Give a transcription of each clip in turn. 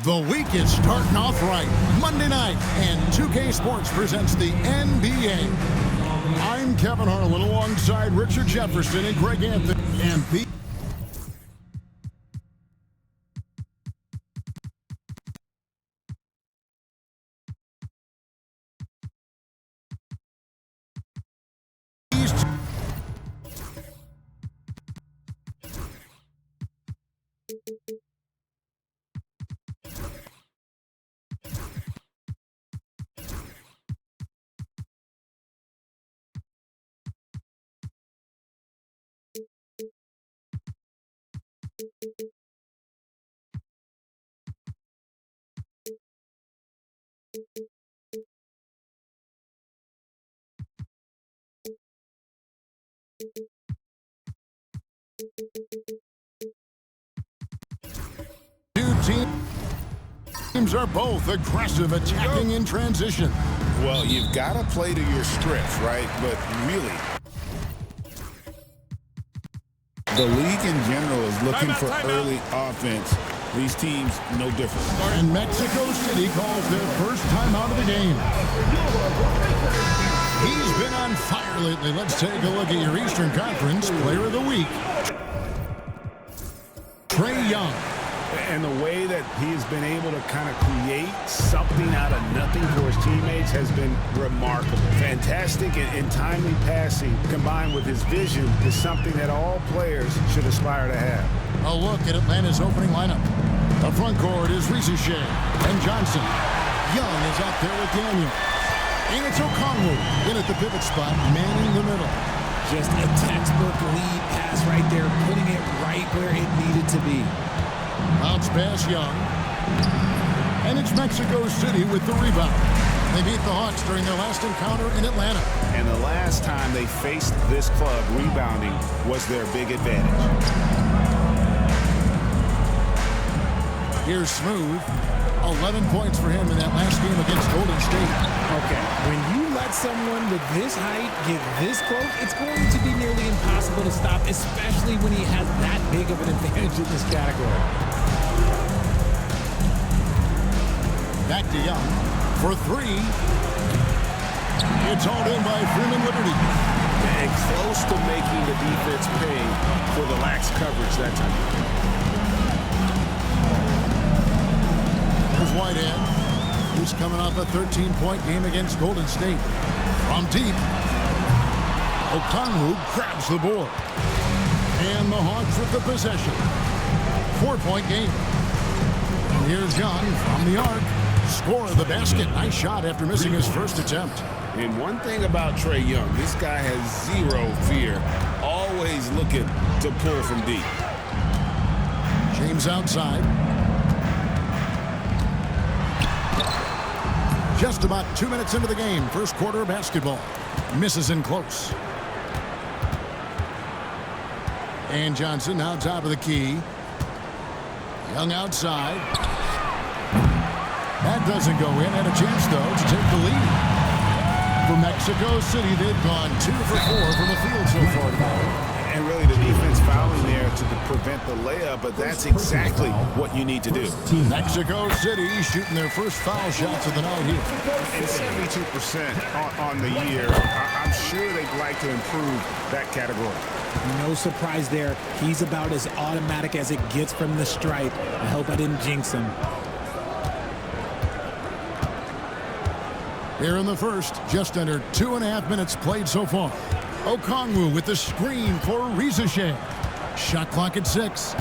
The week is starting off right. Monday night, and 2K Sports presents the NBA. I'm Kevin Harlan alongside Richard Jefferson and Greg Anthony. And two teams are both aggressive, attacking in transition. Well, you've got to play to your strengths, right? But really, the league in general is looking for early offense. These teams, no different. And Mexico City calls their first time out of the game. He's been on fire lately. Let's take a look at your Eastern Conference Player of the Week. Trae Young. And the way that he has been able to kind of create something out of nothing for his teammates has been remarkable. Fantastic and timely passing combined with his vision is something that all players should aspire to have. A look at Atlanta's opening lineup. The front court is Ricochet and Johnson. Young is out there with Daniel. And it's Okongwu in at the pivot spot, manning the middle. Just a textbook lead pass right there, putting it right where it needed to be. Bounce pass Young. And it's Mexico City with the rebound. They beat the Hawks during their last encounter in Atlanta. And the last time they faced this club, rebounding was their big advantage. Here's Smooth. 11 points for him in that last game against Golden State. Okay, when you let someone with this height get this close, it's going to be nearly impossible to stop, especially when he has that big of an advantage in this category. Back to Young for three. It's hauled in by Freeman Liberty. And close to making the defense pay for the lax coverage that time. Whitehead, who's coming off a 13-point game against Golden State. From deep, Okongwu grabs the board. And the Hawks with the possession. 4-point game. And here's Young from the arc. Score of the basket. Nice shot after missing his first attempt. And one thing about Trae Young, this guy has zero fear. Always looking to pull from deep. James outside. Just about 2 minutes into the game. First quarter of basketball. Misses in close. And Johnson now top of the key. Young outside. That doesn't go in. Had a chance, though, to take the lead. For Mexico City, they've gone 2 for 4 from the field so far tonight. And really the defense fouling there to prevent the layup, but that's exactly what you need to do. Mexico City shooting their first foul shots of the night here. And 72% on the year. I'm sure they'd like to improve that category. No surprise there. He's about as automatic as it gets from the stripe. I hope I didn't jinx him. Here in the first, just under 2.5 minutes played so far. Okongwu with the screen for Ricochet. Shot clock at 6.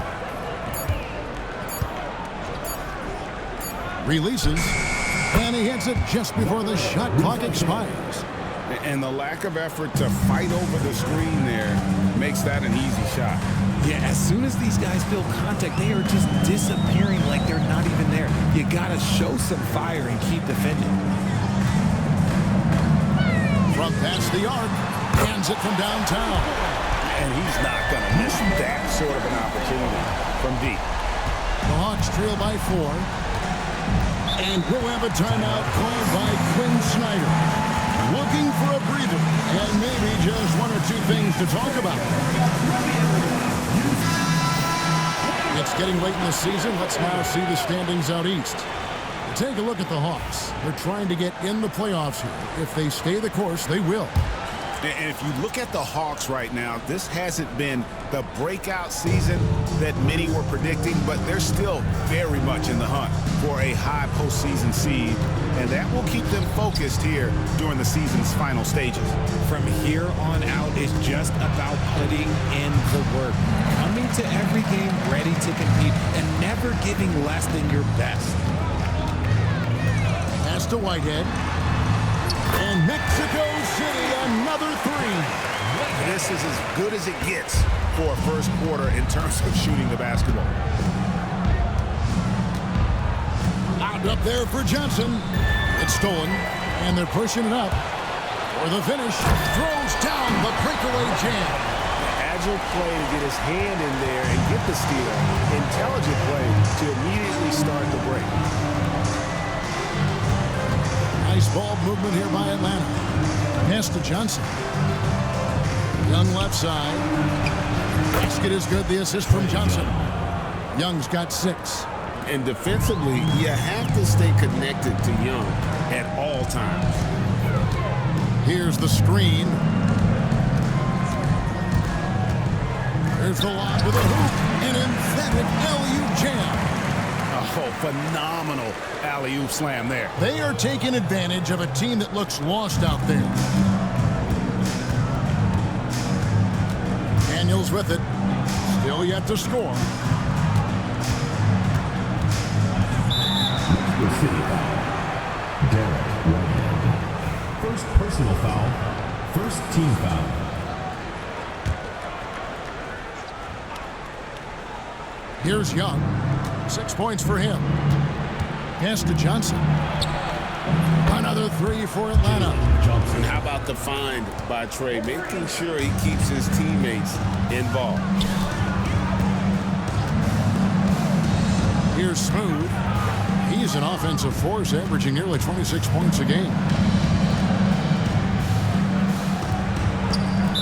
Releases. And he hits it just before the shot clock expires. And the lack of effort to fight over the screen there makes that an easy shot. Yeah, as soon as these guys feel contact, they are just disappearing like they're not even there. You gotta show some fire and keep defending. From past the arc. Hands it from downtown. And he's not going to miss that sort of an opportunity from deep. The Hawks trail by 4. And we'll have a timeout called by Quinn Snyder. Looking for a breather and maybe just 1 or 2 things to talk about. It's It's getting late in the season. Let's now see the standings out east. Take a look at the Hawks. They're trying to get in the playoffs here. If they stay the course, they will. And if you look at the Hawks right now, this hasn't been the breakout season that many were predicting, but they're still very much in the hunt for a high postseason seed, and that will keep them focused here during the season's final stages. From here on out, it's just about putting in the work, coming to every game ready to compete, and never giving less than your best. Pass to Whitehead. And Mexico City, another three. This is as good as it gets for a first quarter in terms of shooting the basketball. Out up there for Johnson. It's stolen, and they're pushing it up for the finish. Throws down the breakaway jam. Agile play to get his hand in there and get the steal. Intelligent play to immediately start the break. Nice ball movement here by Atlanta. Pass to Johnson. Young left side. Basket is good. The assist from Johnson. Young's got 6. And defensively, you have to stay connected to Young at all times. Here's the screen. Here's the lob to the hoop. An emphatic LU jam. Oh, phenomenal alley-oop slam there. They are taking advantage of a team that looks lost out there. Daniels with it. Still yet to score. First personal foul. First team foul. Here's Young. 6 points for him. Pass to Johnson. Another 3 for Atlanta. And how about the find by Trey, making sure he keeps his teammates involved. Here's Smooth. He's an offensive force, averaging nearly 26 points a game.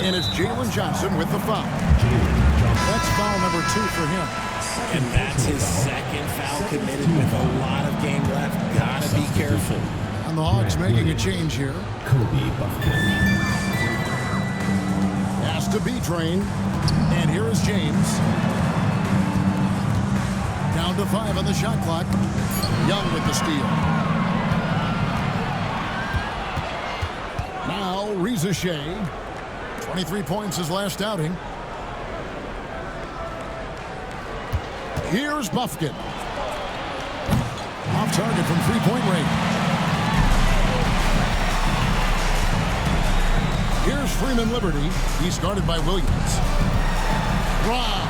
And it's Jalen Johnson with the foul. That's foul number 2 for him. And that's his second foul committed with a lot of game left. Gotta be careful. And the Hawks making a change here. Pass to B-Train. And here is James. Down to 5 on the shot clock. Young with the steal. Now, Reza Shea. 23 points his last outing. Here's Buffkin. Off target from three-point range. Here's Freeman Liberty. He's guarded by Williams. Wow.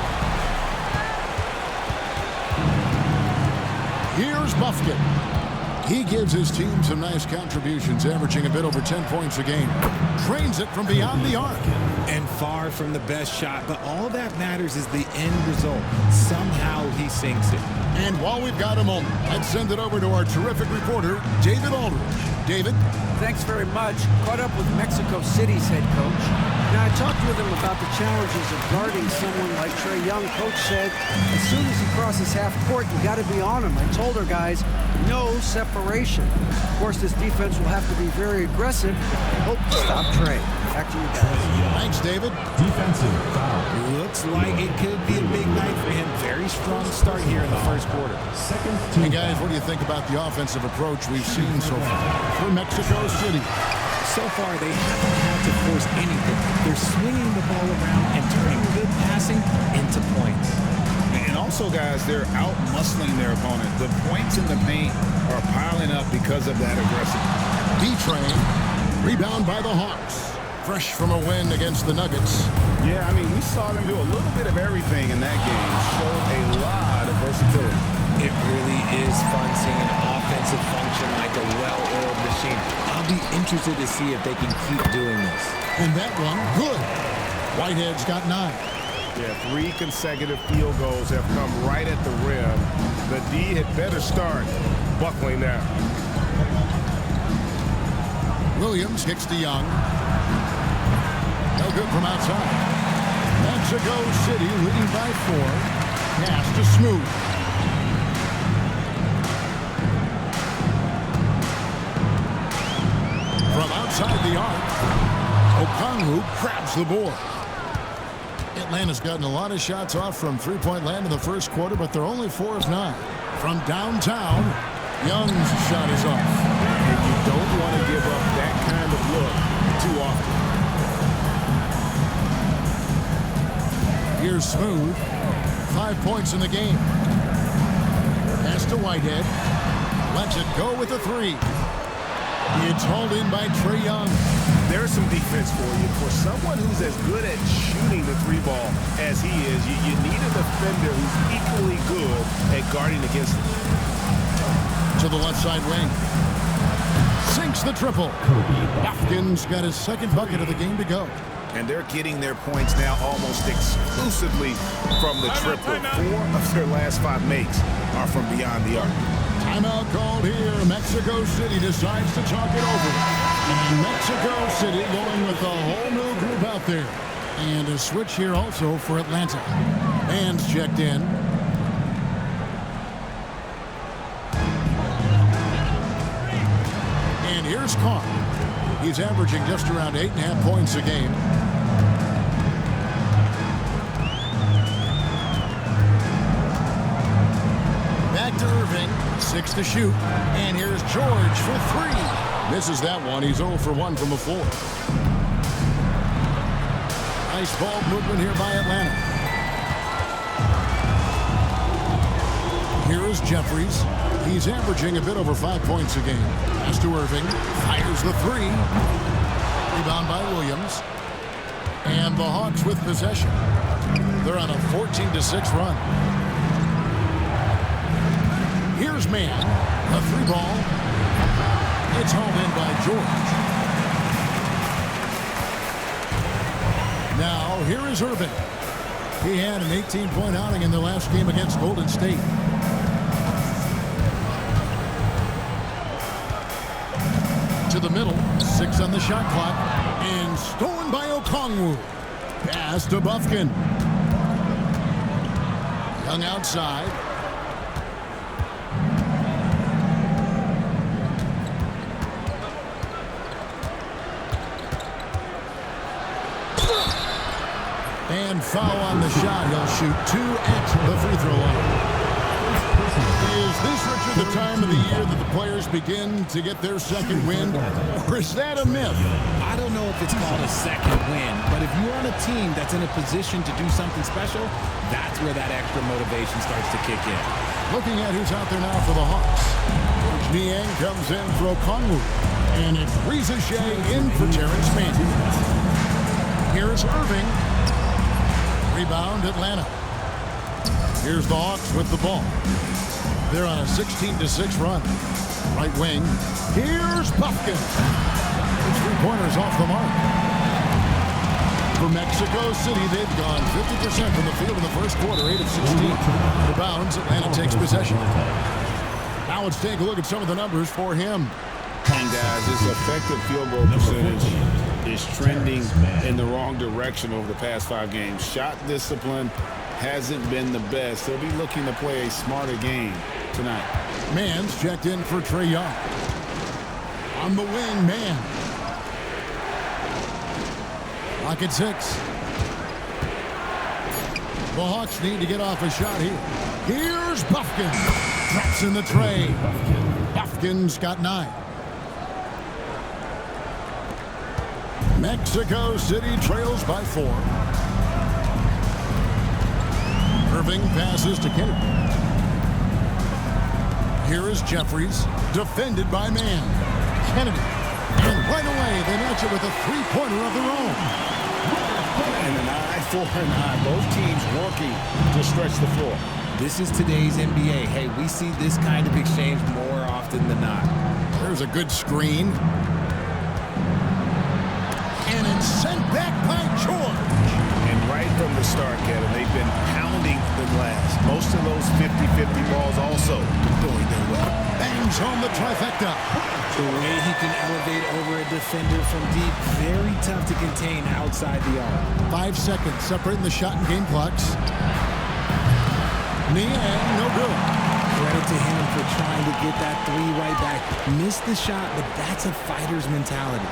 Here's Buffkin. He gives his team some nice contributions, averaging a bit over 10 points a game. Trains it from beyond the arc. And far from the best shot, but all that matters is the end result. Somehow he sinks it. And while we've got a moment, let's send it over to our terrific reporter, David Aldridge. David? Thanks very much. Caught up with Mexico City's head coach. Now, I talked with him about the challenges of guarding someone like Trae Young. Coach said, as soon as he crosses half court, you got to be on him. I told our guys, no separation. Of course, this defense will have to be very aggressive. Hope to stop Trae. Back to you guys. Thanks, David. Defensive foul. Looks like it could be a big night for him. Very strong start here in the first quarter. Second Hey, team guys, foul. what do you think about the offensive approach we've seen so far for Mexico City? So far, they haven't had to force anything. They're swinging the ball around and turning good passing into points. And also, guys, they're out-muscling their opponent. The points in the paint are piling up because of that aggressiveness. B-Train, rebound by the Hawks. Fresh from a win against the Nuggets. Yeah, I mean, we saw them do a little bit of everything in that game. Showed a lot of versatility. It really is fun seeing an offensive function like a well-oiled machine. I'll be interested to see if they can keep doing this. And that one, good. Whitehead's got 9. Yeah, 3 consecutive field goals have come right at the rim. The D had better start buckling now. Williams kicks to Young. No good from outside. Mexico City leading by 4. pass to Smooth. From outside the arc, Okongwu grabs the board. Atlanta's gotten a lot of shots off from three-point land in the first quarter, but they're only 4 of 9. From downtown, Young's shot is off. And you don't want to give up that kind of look too often. Here's Smooth. 5 points in the game. Pass to Whitehead. Lets it go with a 3. It's hauled in by Trae Young. There's some defense for you. For someone who's as good at shooting the 3-ball as he is, you need a defender who's equally good at guarding against him. To the left side wing. Sinks the triple. Hopkins got his second bucket of the game to go. And they're getting their points now almost exclusively from the triple. 4 of their last 5 makes are from beyond the arc. Timeout called here. Mexico City decides to talk it over. And Mexico City going with a whole new group out there. And a switch here also for Atlanta. Hands checked in. And here's Carr. He's averaging just around 8.5 points a game. Back to Irving. 6 to shoot. And here's George for 3. Misses that one. He's 0 for 1 from the floor. Nice ball movement here by Atlanta. Here is Jeffries. He's averaging a bit over 5 points a game. Pass to Irving. Fires the 3. Rebound by Williams. And the Hawks with possession. They're on a 14-6 run. Here's Mann. A 3-ball. It's hauled in by George. Now, here is Irving. He had an 18-point outing in the last game against Golden State. To the middle. 6 on the shot clock. And stolen by Okongwu. Pass to Bufkin. Young outside. And foul on the shot. He'll shoot 2 at the free throw line. Is this, Richard, the time of the year that the players begin to get their second win? Or is that a myth? I don't know if it's called a second win, but if you're on a team that's in a position to do something special, that's where that extra motivation starts to kick in. Looking at who's out there now for the Hawks. Coach Niang comes in for Okongwu. And it's Rizachet in for Terrence Mann. Here's Irving. Rebound, Atlanta. Here's the Hawks with the ball. They're on a 16-6 run. Right wing. Here's Bufkin. The 3-pointers off the mark. For Mexico City, they've gone 50% from the field in the first quarter, 8 of 16. Rebounds, Atlanta takes possession. Now let's take a look at some of the numbers for him. And guys, his effective field goal percentage is trending in the wrong direction over the past 5 games. Shot discipline hasn't been the best. He'll be looking to play a smarter game tonight. Mann's checked in for Trae Young. On the wing, Mann. Lock at 6. The Hawks need to get off a shot here. Here's Bufkin. Drops in the tray. Bufkin's got 9. Mexico City trails by 4. Irving passes to Kennedy. Here is Jeffries, defended by Mann. Kennedy. And right away, they match it with a 3-pointer of their own. And an eye for an eye. Both teams working to stretch the floor. This is today's NBA. Hey, we see this kind of exchange more often than not. There's a good screen. And it's sent back by George. And right from the start, Kevin, they've been pounding the glass. Most of those 50-50 balls also going their way. Bangs home the trifecta. The way he can elevate over a defender from deep, very tough to contain outside the arc. 5 seconds separating the shot and game clocks. Niang, no good. Credit to him for trying to get that three right back. Missed the shot, but that's a fighter's mentality.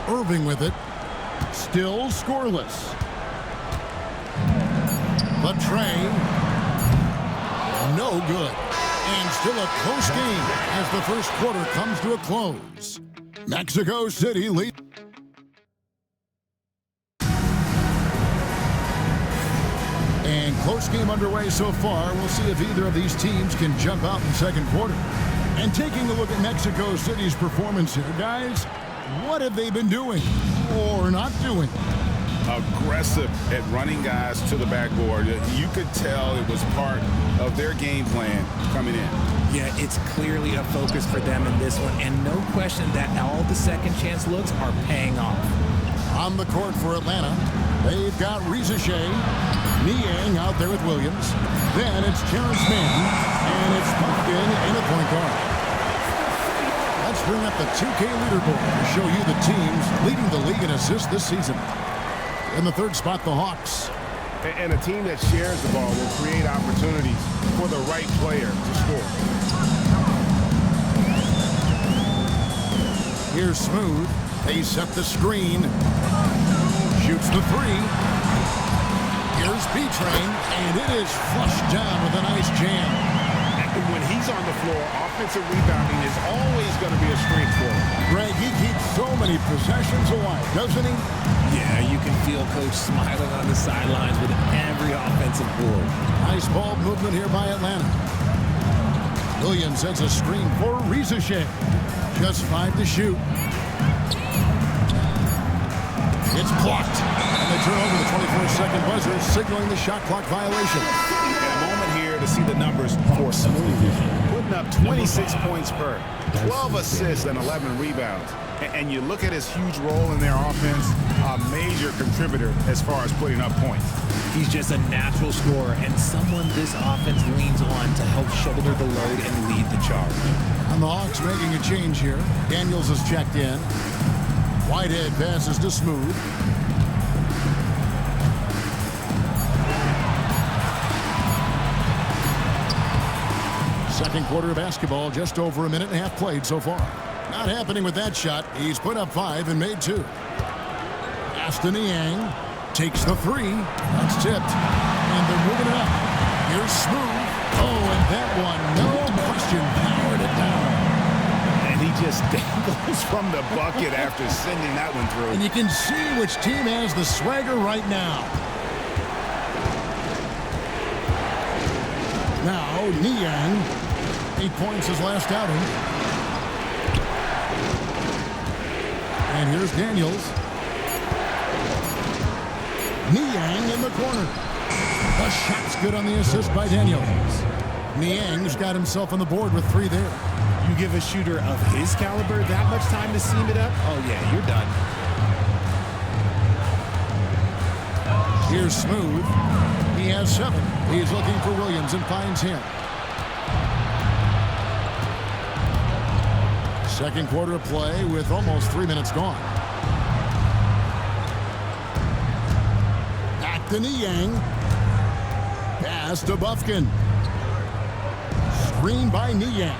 Irving with it. Still scoreless. The tray. No good. And still a close game as the first quarter comes to a close. Mexico City leads. And close game underway so far. We'll see if either of these teams can jump out in the second quarter. And taking a look at Mexico City's performance here, guys, what have they been doing or not doing? Aggressive at running guys to the backboard. You could tell it was part of their game plan coming in. Yeah, it's clearly a focus for them in this one, and no question that all the second chance looks are paying off. On the court for Atlanta, they've got Rizashea, Niang out there with Williams. Then it's Terrence Mann, and it's Pumpkin in the point guard. Let's bring up the 2K leaderboard to show you the teams leading the league in assists this season. In the third spot, the Hawks. And a team that shares the ball will create opportunities for the right player to score. Here's Smooth. They set the screen. Shoots the three. Here's B-Train, and it is flushed down with a nice jam. When he's on the floor, offensive rebounding is always going to be a strength for him. Greg, he keeps so many possessions alive, doesn't he? Yeah, you can feel Coach smiling on the sidelines with every offensive board. Nice ball movement here by Atlanta. Williams sets a screen for Rizashea. Just 5 to shoot. It's blocked. And they turn over the 24-second buzzer, signaling the shot clock violation. And a moment here to see the numbers for Smooth. Putting up 26 points per, 12 assists and 11 rebounds. And you look at his huge role in their offense, a major contributor as far as putting up points. He's just a natural scorer and someone this offense leans on to help shoulder the load and lead the charge. And the Hawks making a change here. Daniels has checked in. Whitehead passes to Smooth. Second quarter of basketball, just over a minute and a half played so far. Not happening with that shot. He's put up 5 and made 2. Aston Niang takes the 3. That's tipped. And they're moving it up. Here's Smooth. Oh, and that one, no question, powered it down. And he just dangles from the bucket after sending that one through. And you can see which team has the swagger right now. Now, Niang, 8 points his last outing. And here's Daniels. Niang in the corner. The shot's good on the assist by Daniels. Niang's got himself on the board with 3 there. You give a shooter of his caliber that much time to seam it up? Oh, yeah, you're done. Here's Smooth. He has 7. He's looking for Williams and finds him. Second quarter of play with almost 3 minutes gone. Back to Niang. Pass to Bufkin. Screen by Niang.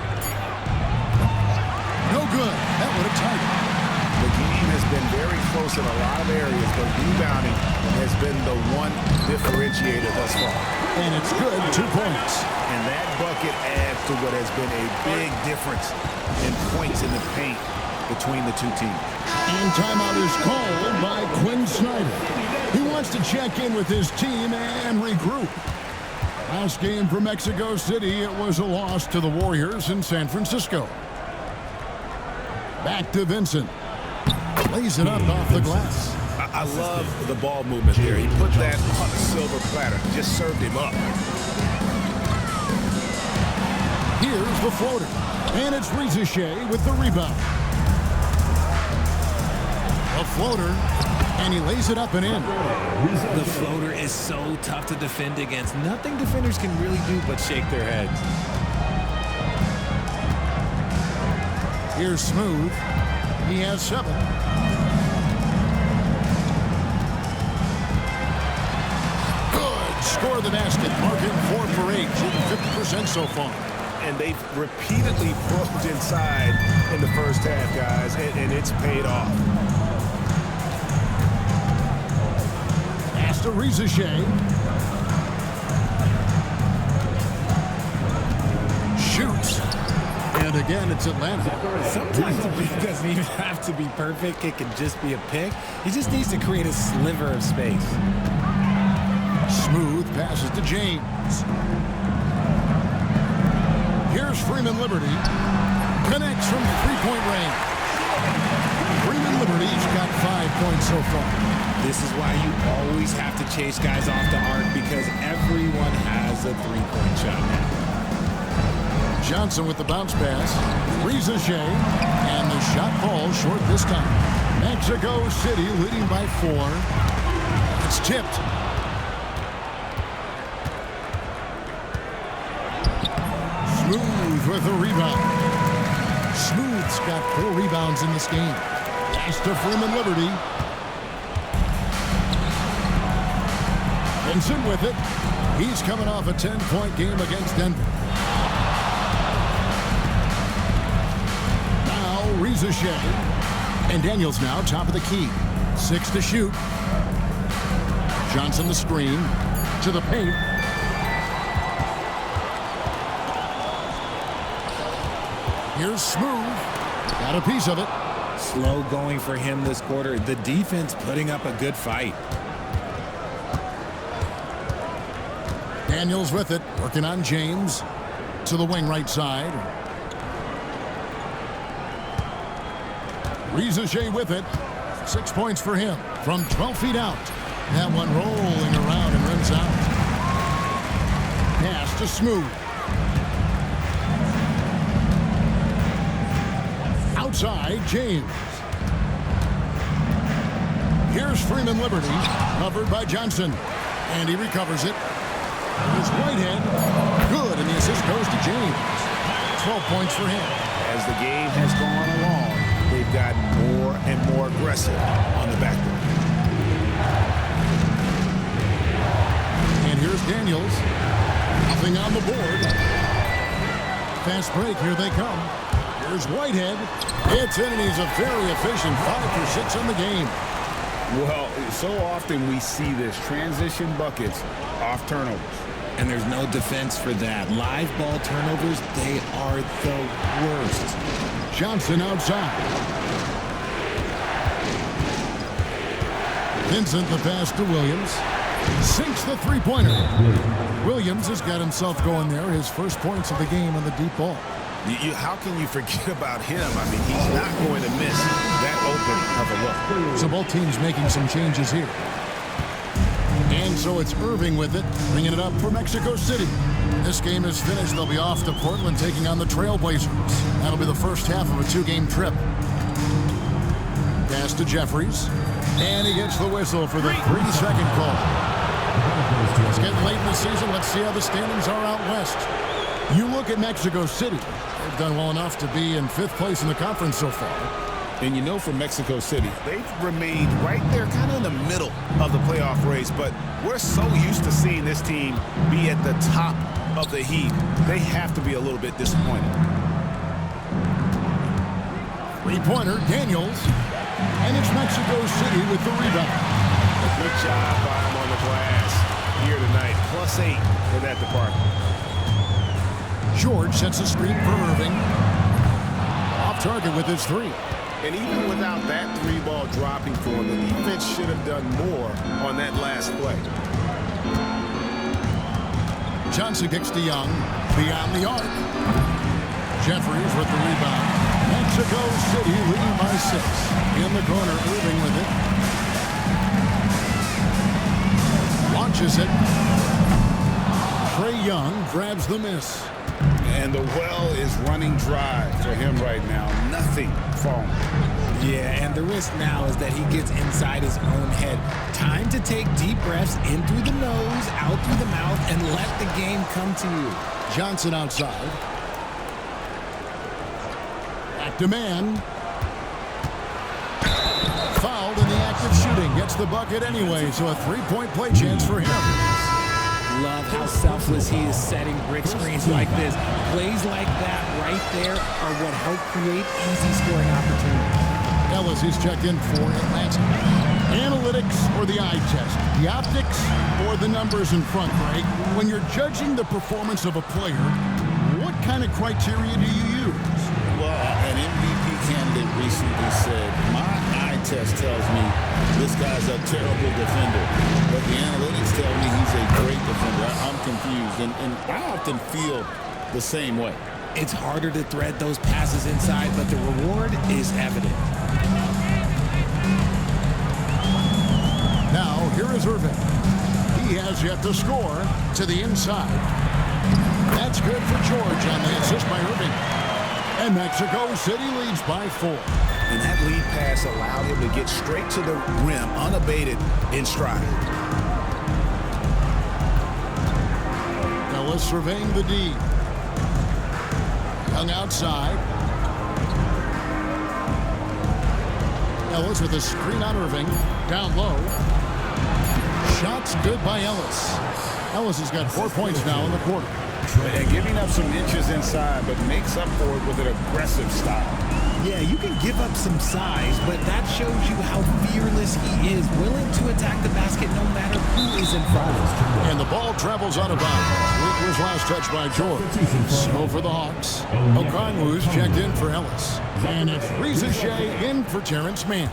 No good. That would have tied it. The game has been very close in a lot of areas, but rebounding has been the one differentiator thus far. And it's good. 2 points. And that bucket adds to what has been a big difference in points in the paint between the two teams. And timeout is called by Quinn Snyder. He wants to check in with his team and regroup. Last game for Mexico City, it was a loss to the Warriors in San Francisco. Back to Vincent. Lays it up off the glass. I love the ball movement there. He put that on a silver platter. Just served him up. Here's the floater. And it's Rizashea with the rebound. A floater. And he lays it up and in. The floater is so tough to defend against. Nothing defenders can really do but shake their heads. Here's Smooth. He has 7. score the basket. Marking 4 for 8, shooting 50% so far. And they've repeatedly probed inside in the first half, guys, and it's paid off. Pass to Shea. Shoots. And again, it's Atlanta. Sometimes the pick doesn't even have to be perfect. It can just be a pick. He just needs to create a sliver of space. Smooth passes to James. Here's Freeman Liberty. Connects from three-point range. Freeman Liberty's got 5 points so far. This is why you always have to chase guys off the arc, because everyone has a three-point shot now. Johnson with the bounce pass. Shea, and the shot falls short this time. Mexico City leading by 4. It's tipped. Smooth with the rebound. Smooth's got 4 rebounds in this game. Pass to Freeman Liberty. Vincent with it. He's coming off a 10-point game against Denver. Shea. And Daniels now top of the key. 6 to shoot. Johnson the screen. To the paint. Here's Smooth. Got a piece of it. Slow going for him this quarter. The defense putting up a good fight. Daniels with it. Working on James. To the wing right side. Shea with it. 6 points for him from 12 feet out. That one rolling around and rims out. Pass to Smooth. Outside, James. Here's Freeman Liberty. Covered by Johnson. And he recovers it. Here's Whitehead. Good, and the assist goes to James. 12 points for him. As the game has gone along, they've gotten more and more aggressive on the backboard. And here's Daniels. Nothing on the board. Fast break. Here they come. Here's Whitehead. It's in, and he's a very efficient 5 for 6 on the game. Well, so often we see this transition buckets off turnovers. And there's no defense for that. Live ball turnovers, they are the worst. Johnson outside. Vincent the pass to Williams. Sinks the three-pointer. Williams has got himself going there. His first points of the game on the deep ball. How can you forget about him? I mean, he's not going to miss that opening of a look. So both teams making some changes here. And so it's Irving with it, bringing it up for Mexico City. This game is finished. They'll be off to Portland taking on the Trailblazers. That'll be the first half of a 2-game trip. Pass to Jeffries. And he gets the whistle for the 3-second call. It's getting late in the season. Let's see how the standings are out west. You look at Mexico City. They've done well enough to be in 5th place in the conference so far. And you know, for Mexico City, they've remained right there, kind of in the middle of the playoff race, but we're so used to seeing this team be at the top of the heap. They have to be a little bit disappointed. Three-pointer, Daniels. And it's Mexico City with the rebound. Good job by him on the glass here tonight. +8 in that department. George sets a screen for Irving. Off target with his 3. And even without that 3-ball dropping for him, the defense should have done more on that last play. Johnson kicks to Young. Beyond the arc. Jeffries with the rebound. Mexico City leading by 6. In the corner, Irving with it. Launches it. Trae Young grabs the miss. and the well is running dry for him right now. Nothing falling. Yeah, and the risk now is that he gets inside his own head. Time to take deep breaths in through the nose, out through the mouth, and let the game come to you. Johnson outside. Back to man. Fouled in the act of shooting. Gets the bucket anyway, so a three-point play chance for him. Love how selfless he is setting brick screens like this. Plays like that right there are what help create easy scoring opportunities. Ellis is checked in for Atlanta. Analytics or the eye test? The optics or the numbers in front, Greg? When you're judging the performance of a player, what kind of criteria do you use? Well, an MVP candidate recently said, my eye test tells me this guy's a terrible defender, but the analytics tell me he's a great defender. I'm confused, and I often feel the same way. It's harder to thread those passes inside, but the reward is evident. Now, here is Irving. He has yet to score to the inside. That's good for George on the assist by Irving. And Mexico City leads by 4. And that lead pass allowed him to get straight to the rim, unabated in stride. Ellis surveying the D. Young outside. Ellis with a screen on Irving. Down low. Shots good by Ellis. Ellis has got 4 points now in the quarter. And giving up some inches inside, but makes up for it with an aggressive style. Yeah, you can give up some size, but that shows you how fearless he is, willing to attack the basket no matter who is in front of him. And the ball travels out of bounds. It was last touched by George. So for the Hawks, Okongwu's checked in for Ellis. And it's Rizichet in for Terrence Mann.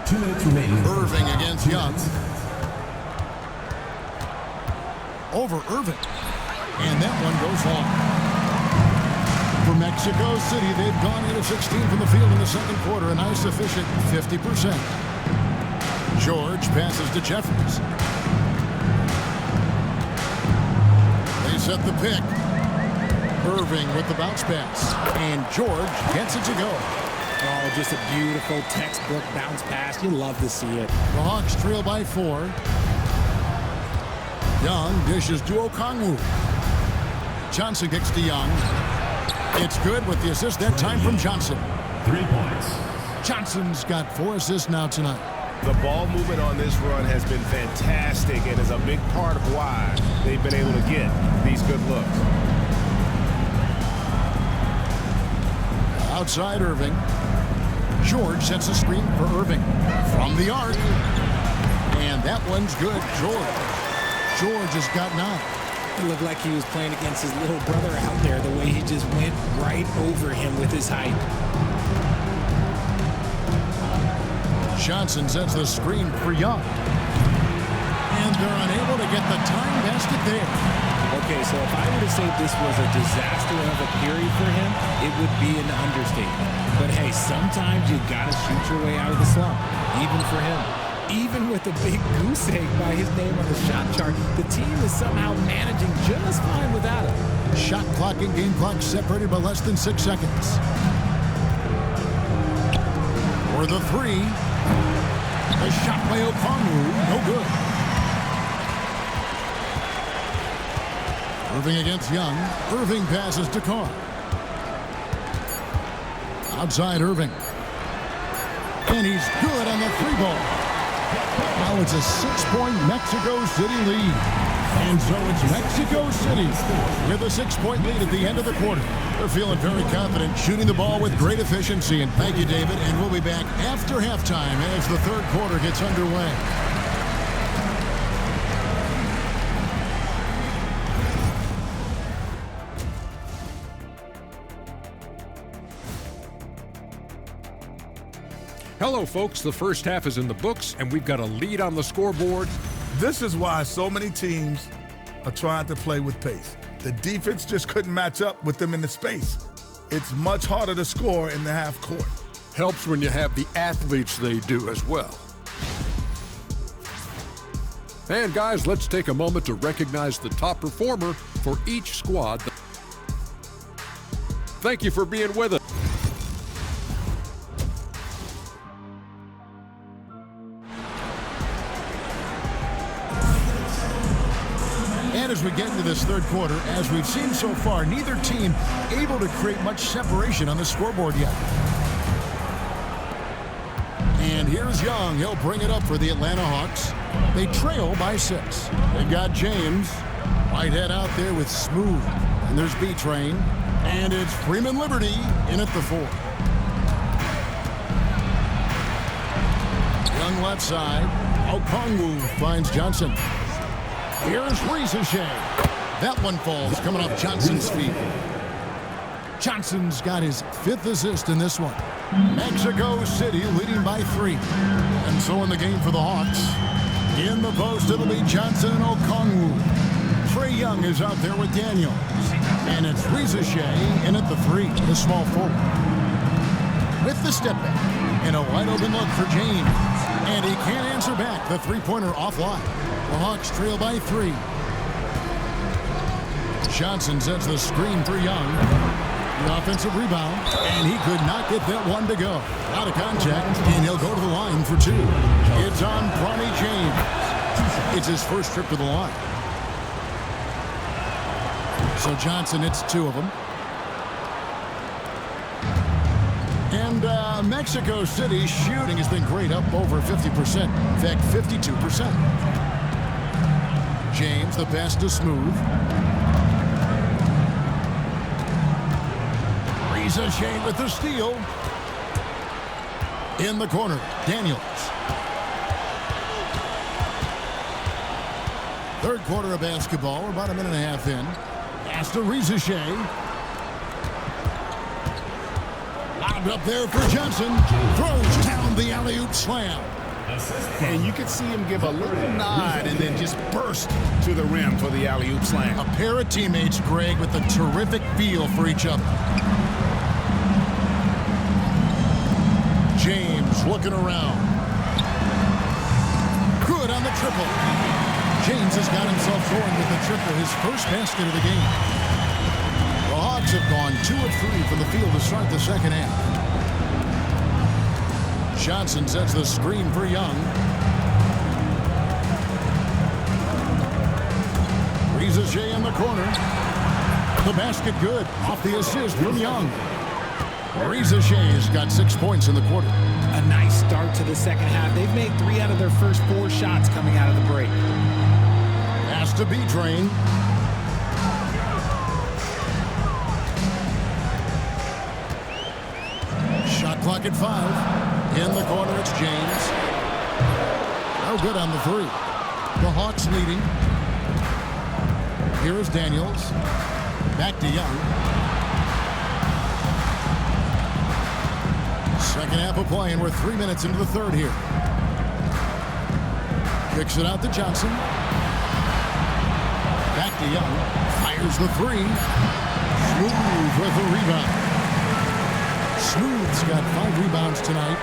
2 minutes remaining. Irving against Young. Over Irving. And that one goes long. For Mexico City, they've gone 8 of 16 from the field in the second quarter, a nice efficient 50%. George passes to Jeffries. They set the pick. Irving with the bounce pass. And George gets it to go. Oh, just a beautiful textbook bounce pass. You love to see it. The Hawks trail by 4. Young dishes to Okongwu. Johnson kicks to Young. It's good with the assist that time from Johnson. 3 points. Johnson's got 4 assists now tonight. The ball movement on this run has been fantastic and is a big part of why they've been able to get these good looks. Outside Irving. George sets a screen for Irving. From the arc. And that one's good. George has got 9. It looked like he was playing against his little brother out there, the way he just went right over him with his height. Johnson sets the screen for Young. And they're unable to get the time basket there. Okay, so if I were to say this was a disaster of a period for him, it would be an understatement. But hey, sometimes you gotta shoot your way out of the slump, even for him. Even with a big goose egg by his name on the shot chart, the team is somehow managing just fine without him. Shot clock and game clock separated by less than 6 seconds. For the 3. A shot by Okongwu, no good. Irving against Young. Irving passes to Carr. Outside Irving. And he's good on the 3-ball. Now it's a 6-point Mexico City lead. And so it's Mexico City with a 6-point lead at the end of the quarter. They're feeling very confident, shooting the ball with great efficiency. And thank you, David. And we'll be back after halftime as the third quarter gets underway. Hello, folks. The first half is in the books, and we've got a lead on the scoreboard. This is why so many teams are trying to play with pace. The defense just couldn't match up with them in the space. It's much harder to score in the half court. Helps when you have the athletes they do as well. And guys, let's take a moment to recognize the top performer for each squad. Thank you for being with us. And as we get into this third quarter, as we've seen so far, neither team able to create much separation on the scoreboard yet. And here's Young. He'll bring it up for the Atlanta Hawks. They trail by 6. They've got James. Whitehead out there with Smooth. And there's B-Train. And it's Freeman Liberty in at the 4. Young left side. Okongwu finds Johnson. Here's Ricochet. That one falls coming off Johnson's feet. Johnson's got his 5th assist in this one. Mexico City leading by 3. And so in the game for the Hawks. In the post, it'll be Johnson and Okongwu. Trae Young is out there with Daniels. And it's Ricochet in at the 3, the small forward. With the step back. And a wide open look for James. And he can't answer back. The three-pointer offline. The Hawks trail by 3. Johnson sets the screen for Young. The offensive rebound. And he could not get that one to go. Out of contact. And he'll go to the line for 2. It's on Bronny James. It's his first trip to the line. So Johnson hits 2 of them. And Mexico City shooting has been great, up over 50%. In fact, 52%. James, the pass to Smooth. Ricochet with the steal. In the corner, Daniels. Third quarter of basketball. We're about a minute and a half in. Pass to Ricochet. Lobbed up there for Johnson. Throws down the alley-oop slam. And you could see him give a little nod and then just burst to the rim for the alley-oop slam. A pair of teammates, Greg, with a terrific feel for each other. James looking around. Good on the triple. James has got himself going with the triple, his first basket of the game. The Hawks have gone 2 of 3 from the field to start the second half. Johnson sets the screen for Young. Ricochet in the corner. The basket good. Off the assist from Young. Ricochet's got 6 points in the quarter. A nice start to the second half. They've made 3 out of their first 4 shots coming out of the break. Pass to B-Train. Shot clock at 5. In the corner, it's James. No good on the 3. The Hawks leading. Here is Daniels. Back to Young. Second half of play, and we're 3 minutes into the third here. Kicks it out to Johnson. Back to Young. Fires the 3. Smooth with the rebound. Smooth's got 5 rebounds tonight.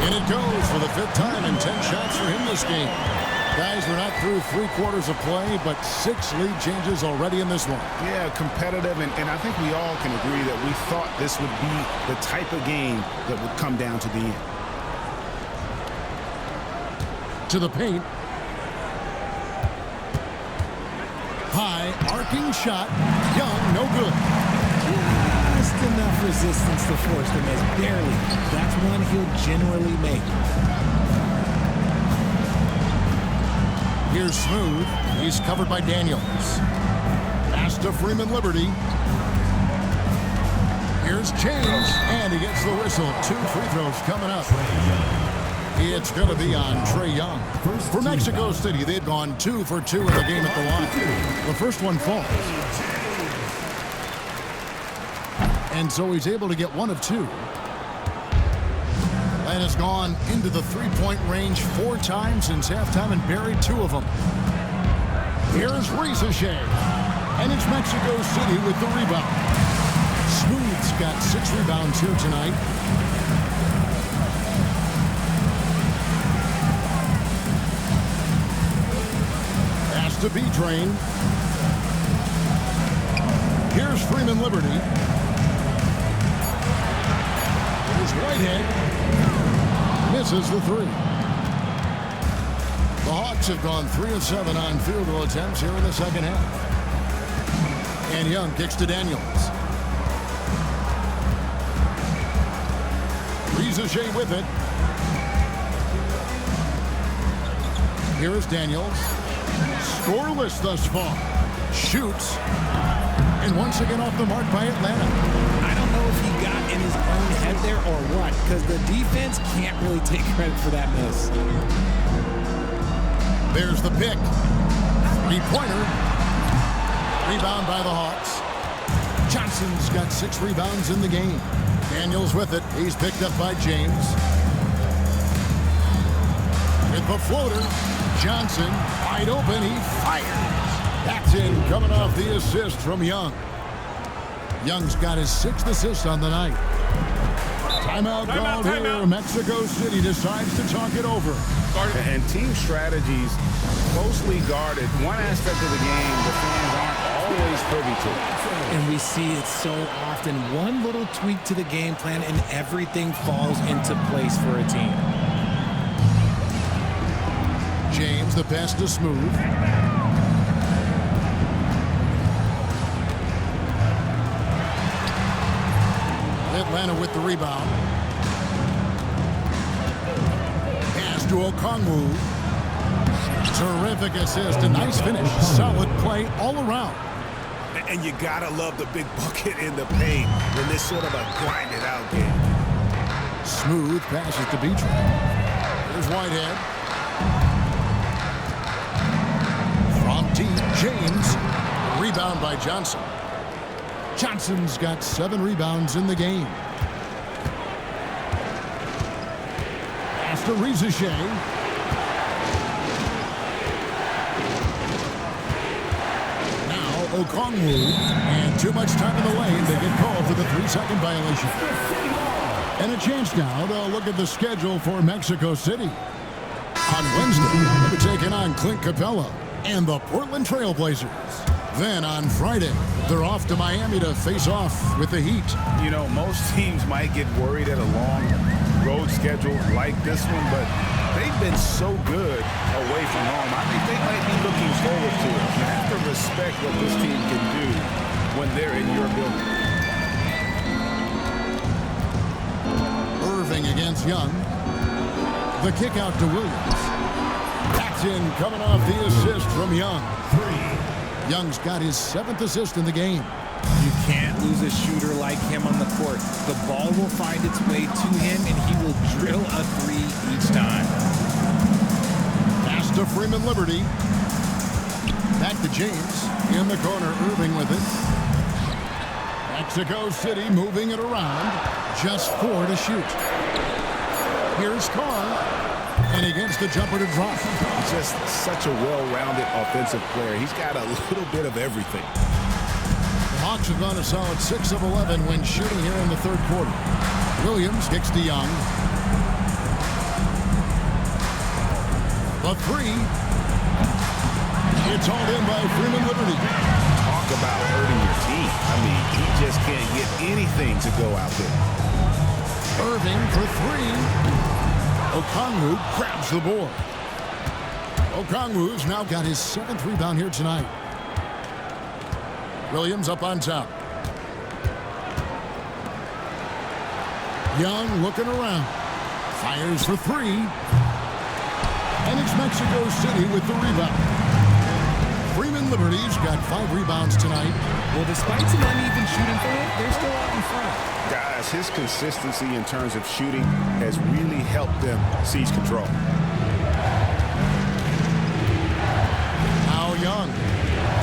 And it goes for the 5th time and 10 shots for him this game. Guys, we're not through 3 quarters of play, but 6 lead changes already in this one. Yeah, competitive, and I think we all can agree that we thought this would be the type of game that would come down to the end. To the paint. High, arcing shot. Young, no good. Just enough resistance to force them as barely. That's one he'll generally make. Here's Smooth. He's covered by Daniels. Pass to Freeman Liberty. Here's James, and he gets the whistle. 2 free throws coming up. It's going to be on Trae Young. For Mexico City, they've gone 2 for 2 in the game at the line. The first one falls. And so he's able to get 1 of 2. And has gone into the 3-point range 4 times since halftime and buried 2 of them. Here's Ricochet. And it's Mexico City with the rebound. Smooth's got 6 rebounds here tonight. Pass to B-Train. Here's Freeman Liberty. Here's Whitehead. Misses the 3. The Hawks have gone 3 of 7 on field goal attempts here in the second half. And Young kicks to Daniels. Rizachet with it. Here is Daniels. Scoreless thus far. Shoots. And once again off the mark by Atlanta. I don't know if he got in his own head there or what, because the defense can't really take credit for that miss. There's the pick. Three-pointer. Rebound by the Hawks. Johnson's got 6 rebounds in the game. Daniels with it. He's picked up by James. With the floater. Johnson wide open. He fires. That's in, coming off the assist from Young. Young's got his 6th assist on the night. Timeout called here. Mexico City decides to talk it over. And team strategies closely guarded. One aspect of the game the fans aren't always privy to. And we see it so often. One little tweak to the game plan and everything falls into place for a team. James, the pass to Smooth. Atlanta with the rebound. Pass to Okongwu. Terrific assist. A nice finish. Solid play all around. And you gotta love the big bucket in the paint when this sort of a grinded out game. Smooth passes to Beecher. Here's Whitehead. From deep, James. Rebound by Johnson. Johnson's got 7 rebounds in the game. Pass to Rizachet. Now Okongwu. And too much time in the lane. They get called for the 3-second violation. And a chance now to look at the schedule for Mexico City. On Wednesday, they're taking on Clint Capella and the Portland Trail Blazers. Then on Friday, they're off to Miami to face off with the Heat. You know, most teams might get worried at a long road schedule like this one, but they've been so good away from home. I think they might be looking forward to it. You have to respect what this team can do when they're in your building. Irving against Young. The kick out to Williams. That's in, coming off the assist from Young. Young's got his 7th assist in the game. You can't lose a shooter like him on the court. The ball will find its way to him, and he will drill a 3 each time. Pass to Freeman Liberty. Back to James. In the corner, Irving with it. Mexico City moving it around. Just 4 to shoot. Here's Carr. And he gets the jumper to drop. Just such a well-rounded offensive player. He's got a little bit of everything. The Hawks have gone a solid 6 of 11 when shooting here in the 3rd quarter. Williams kicks to Young. The 3. It's hauled in by Freeman Liberty. Talk about hurting your team. I mean, he just can't get anything to go out there. Irving for 3. Okongwu grabs the board. Okongwu's now got his 7th rebound here tonight. Williams up on top. Young looking around. Fires for 3. And it's Mexico City with the rebound. Freeman Liberty's got 5 rebounds tonight. Well, despite some uneven shooting for him, they're still out in front. Guys, his consistency in terms of shooting has really helped them seize control. Now Young,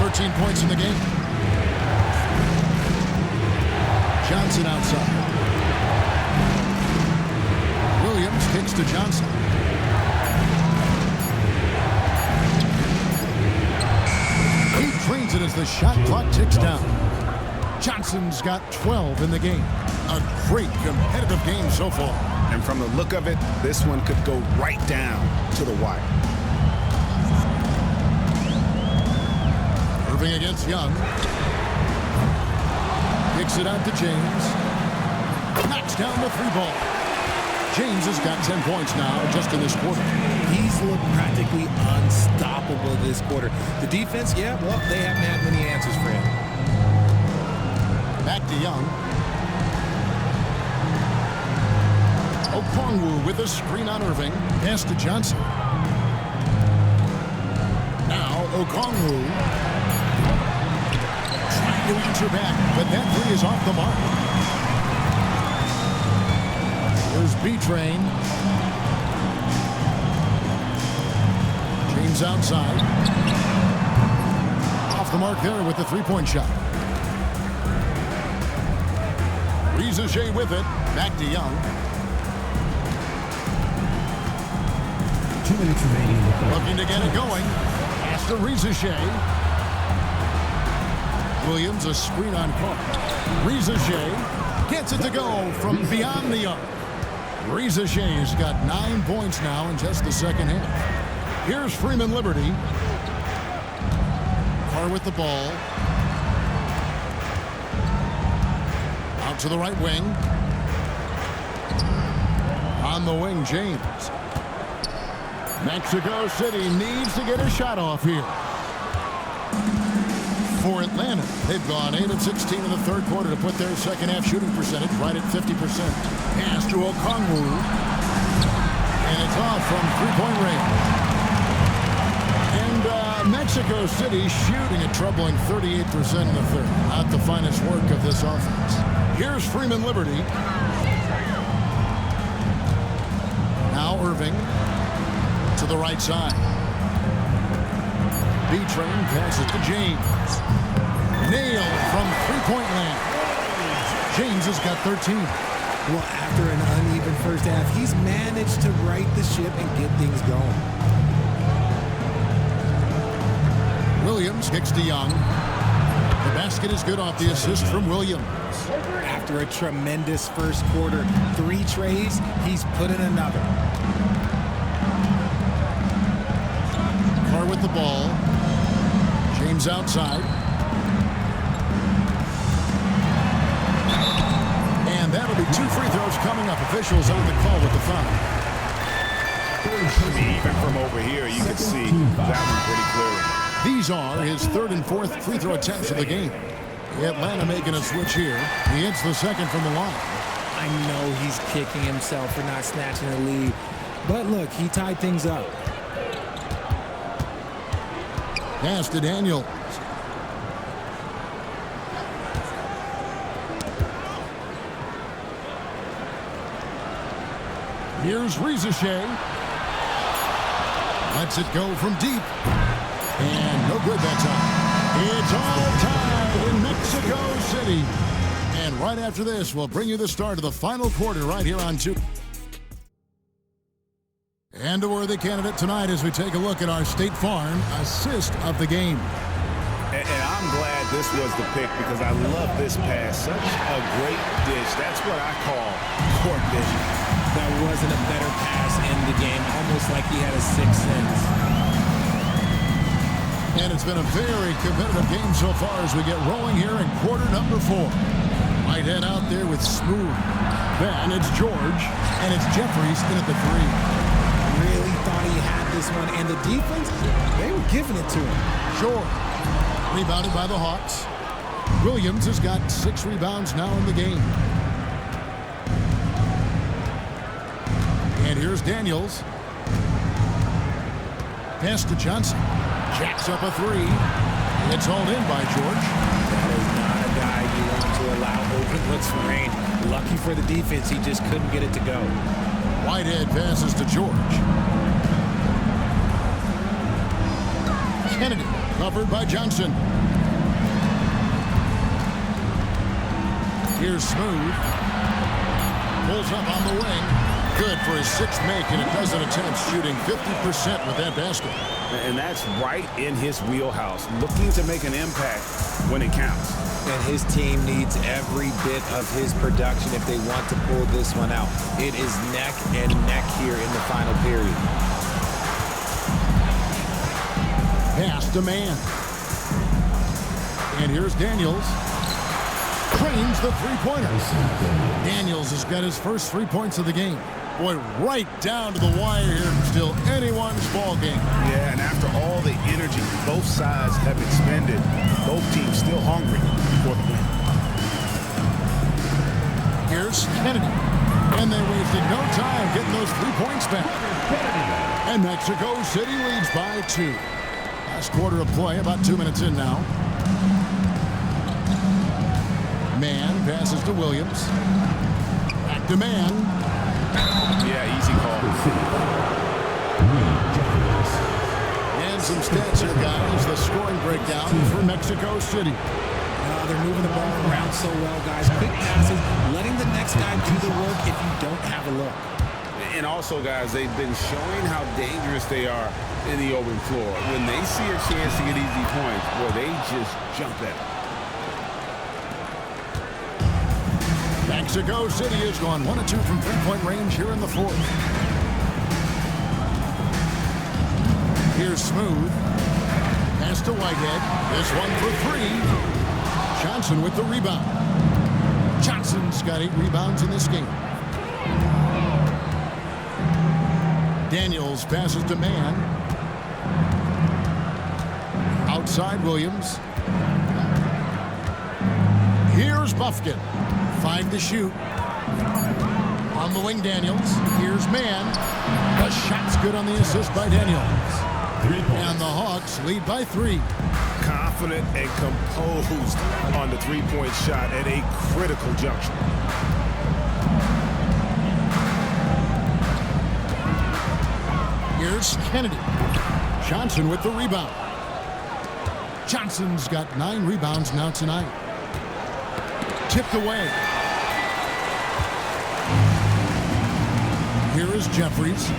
13 points in the game. Johnson outside. Williams kicks to Johnson. He trains it as the shot clock ticks down. Johnson's got 12 in the game. A great competitive game so far. And from the look of it, this one could go right down to the wire. Irving against Young. Kicks it out to James. Knocks down the 3 ball. James has got 10 points now just in this quarter. He's looked practically unstoppable this quarter. The defense, yeah, well, they haven't had many answers for him. Back to Young. Okongwu with a screen on Irving. Pass to Johnson. Now Okongwu trying to answer back, but that three is off the mark. There's B-Train. James outside. Off the mark there with the three-point shot. Rizachet with it. Back to Young. 2 minutes remaining. Looking to get it going. Pass to Rizachet. Williams, a screen on Clark. Rizachet gets it to go from beyond the arc. Rizachet has got 9 points now in just the second half. Here's Freeman Liberty. Carr with the ball. Out to the right wing. On the wing, James. Mexico City needs to get a shot off here. For Atlanta, they've gone 8 of 16 in the third quarter to put their second half shooting percentage right at 50%. Pass to Okongwu. And it's off from three-point range. And Mexico City shooting a troubling 38% in the third. Not the finest work of this offense. Here's Freeman Liberty. Now Irving to the right side. B-Train passes to James. Nailed from three-point land. James has got 13. Well, after an uneven first half, he's managed to right the ship and get things going. Williams kicks to Young. The basket is good off the assist from Williams. After a tremendous first quarter, 3 trays, he's put in another. Carr with the ball. James outside. And that'll be 2 free throws coming up. Officials on the call with the foul. Even from over here, you can see that one pretty clearly. These are his 3rd and 4th free throw attempts of the game. Atlanta making a switch here. He hits the second from the line. I know he's kicking himself for not snatching the lead. But look, he tied things up. Pass to Daniels. Here's Rizachet. Lets it go from deep. And no good that time. It's all tied in Mexico City. And right after this, we'll bring you the start of the final quarter right here on 2. And a worthy candidate tonight as we take a look at our State Farm assist of the game. And I'm glad this was the pick because I love this pass. Such a great dish. That's what I call court vision. That wasn't a better pass in the game, almost like he had a 6th sense. And it's been a very competitive game so far as we get rolling here in quarter number 4. Right head out there with Smooth. Then it's George, and it's Jeffries in at the 3. Really thought he had this one, and the defense, they were giving it to him. George, rebounded by the Hawks. Williams has got 6 rebounds now in the game. And here's Daniels. Pass to Johnson. Jacks up a 3. It's hauled in by George. That is not a guy you want to allow open looks for rain. Lucky for the defense, he just couldn't get it to go. Whitehead passes to George. Kennedy covered by Johnson. Here's Smooth. Pulls up on the wing. Good for his 6th make in a dozen attempts, shooting 50% with that basket. And that's right in his wheelhouse, looking to make an impact when it counts. And his team needs every bit of his production if they want to pull this one out. It is neck and neck here in the final period. Pass to man. And here's Daniels. Cranes the three-pointer. Daniels has got his first 3 points of the game. Boy, right down to the wire here. Still anyone's ball game. Yeah, and after all the energy both sides have expended, both teams still hungry for the win. Here's Kennedy. And they wasted no time getting those 3 points back. And Mexico City leads by 2. Last quarter of play, about 2 minutes in now. Mann passes to Williams. Back to Mann. Yeah, easy call. And some stats here, guys. The scoring breakdown for Mexico City. They're moving the ball around so well, guys. Quick passes, letting the next guy do the work if you don't have a look. And also, guys, they've been showing how dangerous they are in the open floor. When they see a chance to get easy points, boy, they just jump at it. Mexico City has gone 1 of 2 from 3-point range here in the 4th. Here's Smooth. Pass to Whitehead. This one for 3. Johnson with the rebound. Johnson's got 8 rebounds in this game. Daniels passes to Mann. Outside Williams. Here's Bufkin. 5 to shoot. On the wing, Daniels. Here's Mann. The shot's good on the assist by Daniels. And the Hawks lead by 3. Confident and composed on the 3-point shot at a critical junction. Here's Kennedy. Johnson with the rebound. Johnson's got 9 rebounds now tonight. Tipped away. Here is Jeffries.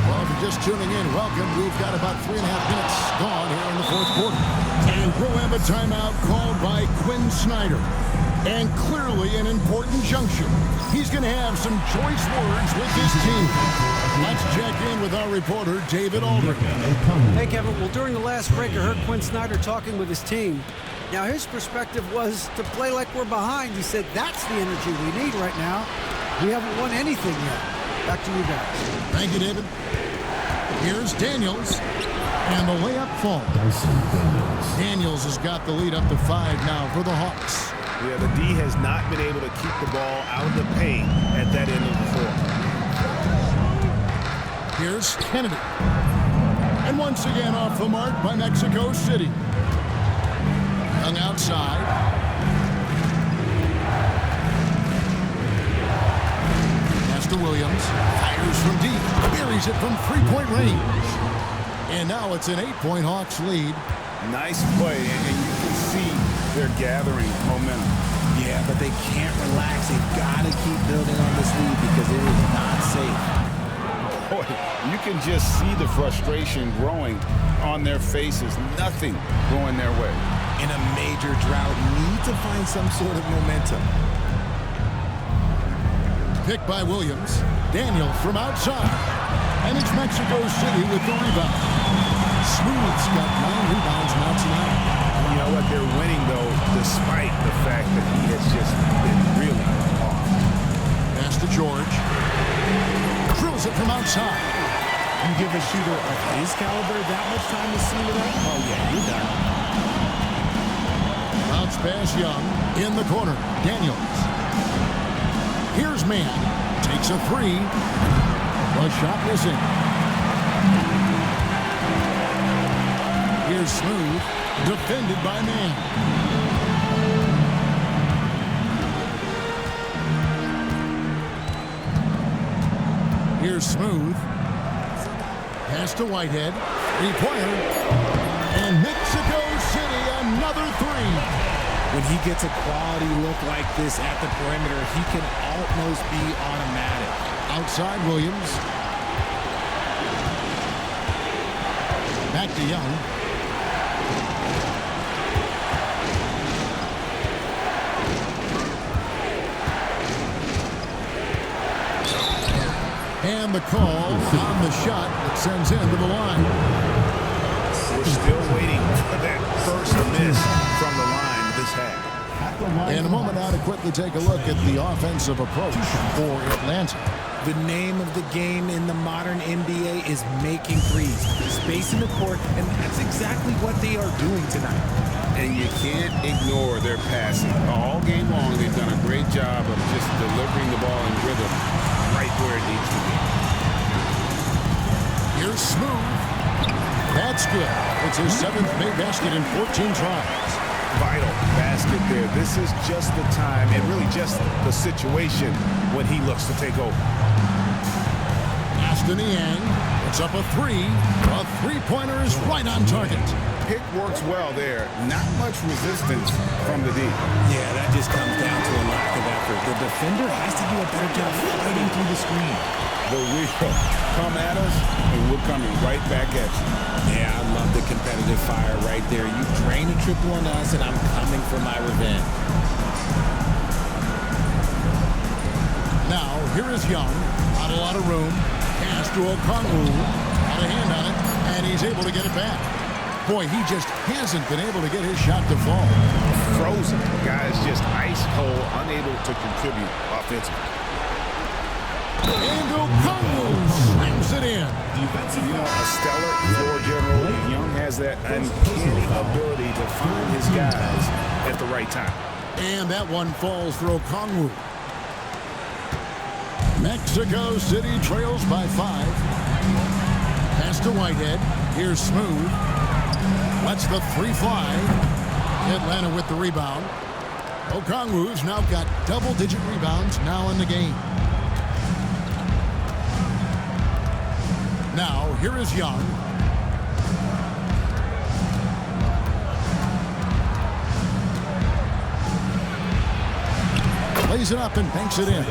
Well, if you're just tuning in, welcome. We've got about 3.5 minutes gone here in the 4th quarter. And we'll have a timeout called by Quinn Snyder. And clearly an important junction. He's going to have some choice words with his team. Let's check in with our reporter, David Aldridge. Hey, Kevin. Well, during the last break, I heard Quinn Snyder talking with his team. Now, his perspective was to play like we're behind. He said that's the energy we need right now. We haven't won anything yet. Back to you guys. Thank you, David. Here's Daniels. And the layup falls. Daniels has got the lead up to 5 now for the Hawks. Yeah, the D has not been able to keep the ball out of the paint at that end of the floor. Here's Kennedy. And once again off the mark by Mexico City. Young outside. Pass to Williams. Fires from deep. Buries it from 3-point range. And now it's an 8-point Hawks lead. Nice play, and you can see they're gathering momentum. Yeah, but they can't relax. They've got to keep building on this lead because it is not safe. Boy, you can just see the frustration growing on their faces. Nothing going their way. In a major drought, need to find some sort of momentum. Picked by Williams. Daniel from outside. And it's Mexico City with the rebound. Smooth's got 9 rebounds now tonight. You know what? They're winning, though, despite the fact that he has just been really off. Pass to George. Drills it from outside. You give a shooter of his caliber that much time to see it up? Oh, yeah, you're done. Bounce pass Young. In the corner. Daniels. Here's Mann. Takes a 3. The shot missing. Here's Smooth. Defended by Mann. Here's Smooth. Pass to Whitehead. 3-pointer. And Mexico City another 3. When he gets a quality look like this at the perimeter, he can almost be automatic. Outside Williams. Back to Young. And the call on the shot that sends him to the line. We're still waiting for that first miss from the line this half. In a moment now to quickly take a look at the offensive approach for Atlanta. The name of the game in the modern NBA is making threes, spacing the court, and that's exactly what they are doing tonight. And you can't ignore their passing. All game long, they've done a great job of just delivering the ball in rhythm right where it needs to be. Here's Smooth. That's good. It's his 7th made basket in 14 tries. Vital basket there. This is just the time and really just the situation when he looks to take over. Aston Yang puts up a 3. A three-pointer is right on target. Pick works well there. Not much resistance from the D. Yeah, that just comes down to a lack of effort. The defender has to do a better job fighting through the screen. But we come at us, and we're coming right back at you. Yeah, I love the competitive fire right there. You drain a triple on us, and I'm coming for my revenge. Now, here is Young. Not a lot of room. Pass to Okongwu. Got a hand on it, and he's able to get it back. Boy, he just hasn't been able to get his shot to fall. Frozen. Guys just ice cold, unable to contribute offensively. And Okongwu slams it in. You know, a stellar floor general. Young has that uncanny ability to find his guys at the right time. And that one falls for Okongwu. Mexico City trails by 5. Pass to Whitehead. Here's Smooth. Lets the 3 fly. Atlanta with the rebound. Okongwu's now got double-digit rebounds now in the game. Now, here is Young. Plays it up and banks it in.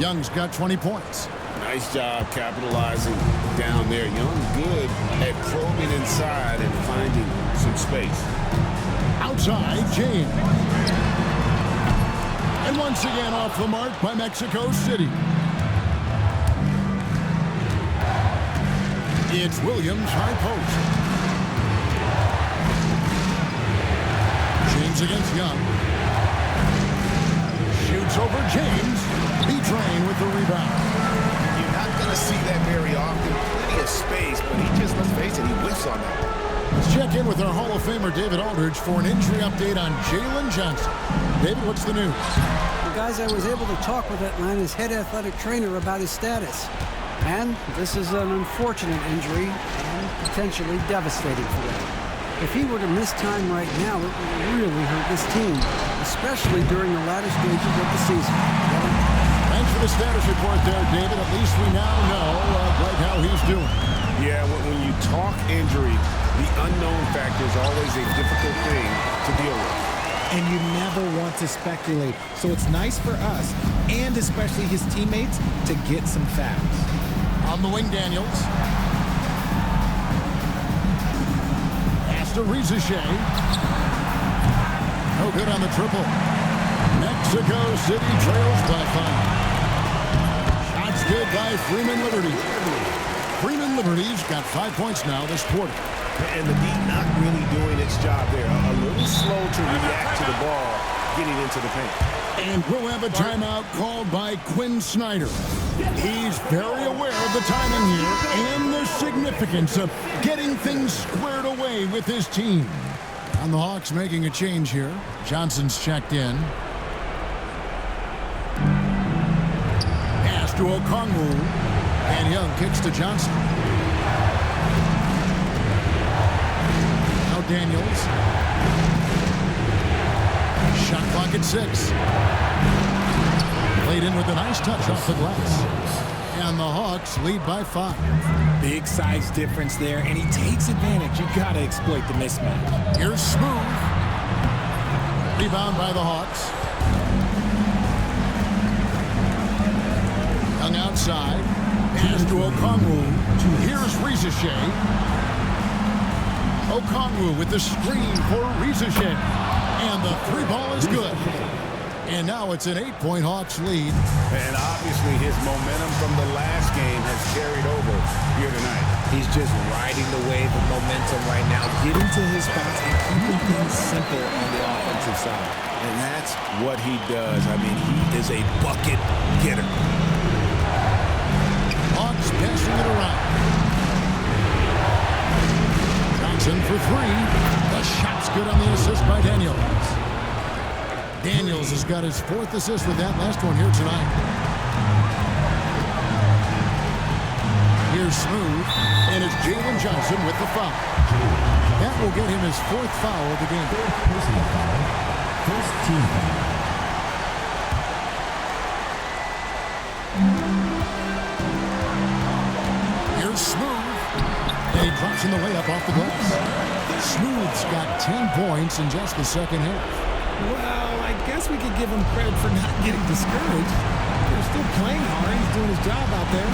Young's got 20 points. Nice job capitalizing down there. Young good at probing inside and finding some space. Outside, James. And once again off the mark by Mexico City. It's Williams high post. James against Young. Shoots over James. B-Train with the rebound. You're not going to see that very often. Plenty of space, but he just, let's face it, he whiffs on that. Let's check in with our Hall of Famer David Aldridge for an injury update on Jalen Johnson. David, what's the news? Well, guys, I was able to talk with Atlanta's head athletic trainer about his status. And this is an unfortunate injury and potentially devastating for them. If he were to miss time right now, it would really hurt this team, especially during the latter stages of the season. Thanks for the status report there, David. At least we now know right how he's doing. Yeah, when you talk injury, the unknown factor is always a difficult thing to deal with. And you never want to speculate. So it's nice for us, and especially his teammates, to get some facts. On the wing, Daniels. Pass to Rizichet. No good on the triple. Mexico City trails by 5. Shots good by Freeman Liberty. Freeman Liberty's got 5 points now this quarter. And the D not really doing its job there. A little slow to react to the ball getting into the paint. And we'll have a timeout called by Quinn Snyder. He's very aware of the timing here and the significance of getting things squared away with his team. And the Hawks making a change here. Johnson's checked in. Pass to Okongwu. And Young kicks to Johnson. Now Daniels. Shot clock at 6. Played in with a nice touch off the glass. And the Hawks lead by 5. Big size difference there, and he takes advantage. You got to exploit the mismatch. Here's Smooth. Rebound by the Hawks. Young outside. Pass to Okongwu. Here's Rizichet. Okongwu with the screen for Rizichet. And the 3-ball is good. And now it's an 8-point Hawks lead. And obviously his momentum from the last game has carried over here tonight. He's just riding the wave of momentum right now, getting to his spots and keeping things simple on the offensive side. And that's what he does. I mean, he is a bucket getter. Hawks passing it around. Johnson for 3. The shot's good on the assist by Daniels. Daniels has got his 4th assist with that last one here tonight. Here's Smooth, and it's Jalen Johnson with the foul. That will get him his 4th foul of the game. Personal foul. First team foul. Here's Smooth, and he drops in the layup off the glass. Smooth's got 10 points in just the second half. Well, I guess we could give him credit for not getting discouraged. They're still playing hard. He's doing his job out there.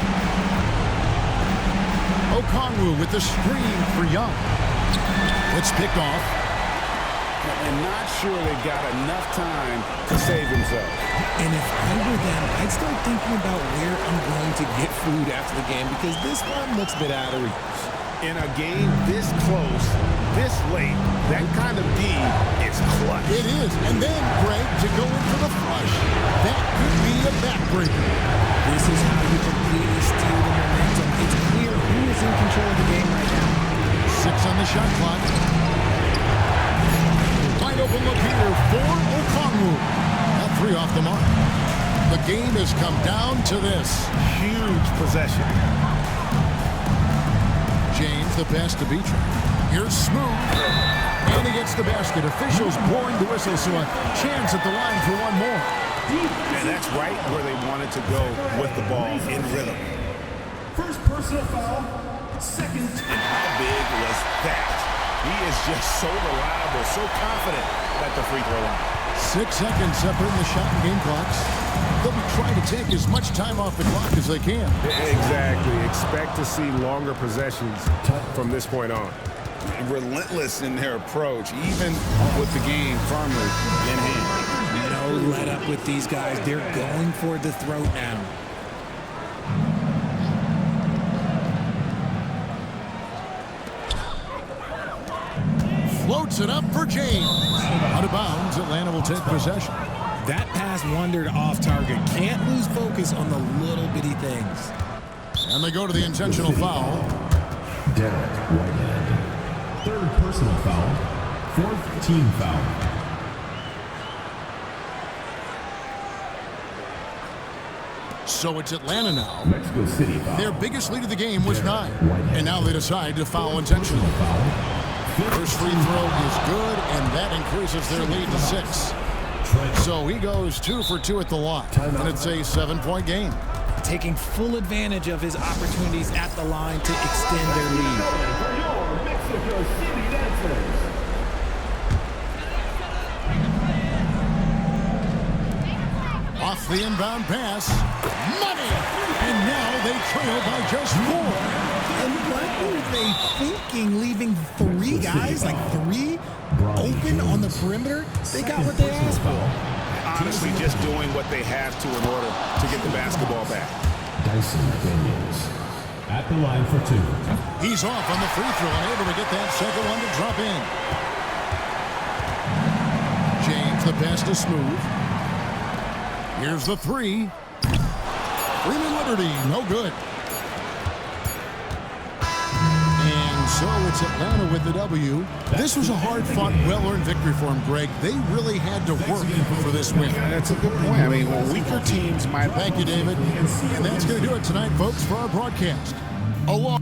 Okongwu with the screen for Young. It's picked off. And not sure they got enough time to save themselves. And if I were them, I'd start thinking about where I'm going to get food after the game because this one looks a bit out of reach. In a game this close, this late, that kind of D is clutch. It is. And then, Greg, to go in for the flush. That could be a backbreaker. This is how you completely steal the momentum. It's clear who is in control of the game right now. 6 on the shot clock. Wide open look here for Okongwu. That 3 off the mark. The game has come down to this. Huge possession. James, the pass to Beecher. Here's Smooth. And he gets the basket. Officials blowing the whistle, so a chance at the line for one more. And that's right where they wanted to go with the ball in rhythm. First personal foul. Second. And how big was that? He is just so reliable, so confident at the free throw line. 6 seconds separating the shot and game clocks. They'll be trying to take as much time off the clock as they can. Exactly. Expect to see longer possessions from this point on. Relentless in their approach, even with the game firmly in hand. No let up with these guys. They're going for the throat now. Floats it up for James. Out of bounds, Atlanta will take possession. That pass wandered off target. Can't lose focus on the little bitty things. And they go to the intentional foul. Derek Whitehead. 3rd personal foul. 4th team foul. So it's Atlanta now. Mexico City foul. Their biggest lead of the game was 9. And now they decide to foul intentionally. First free throw is good, and that increases their lead to 6. So he goes 2 for 2 at the line, and it's a 7-point game. Taking full advantage of his opportunities at the line to extend their lead. Off the inbound pass. Money! And now they trail by just 4. And what were they thinking, leaving 3 guys, like 3 open on the perimeter? They got what they asked for. Honestly, just doing what they have to in order to get the basketball back. Dyson Daniels at the line for 2. He's off on the free throw and able to get that second one to drop in. James, the pass to Smooth. Here's the 3. Freeman Liberty, no good. And so it's Atlanta with the W. This was a hard-fought, well-earned victory for them, Greg. They really had to work for this win. That's a good point. I mean, weaker teams might... Thank you, David. And that's going to do it tonight, folks, for our broadcast. Along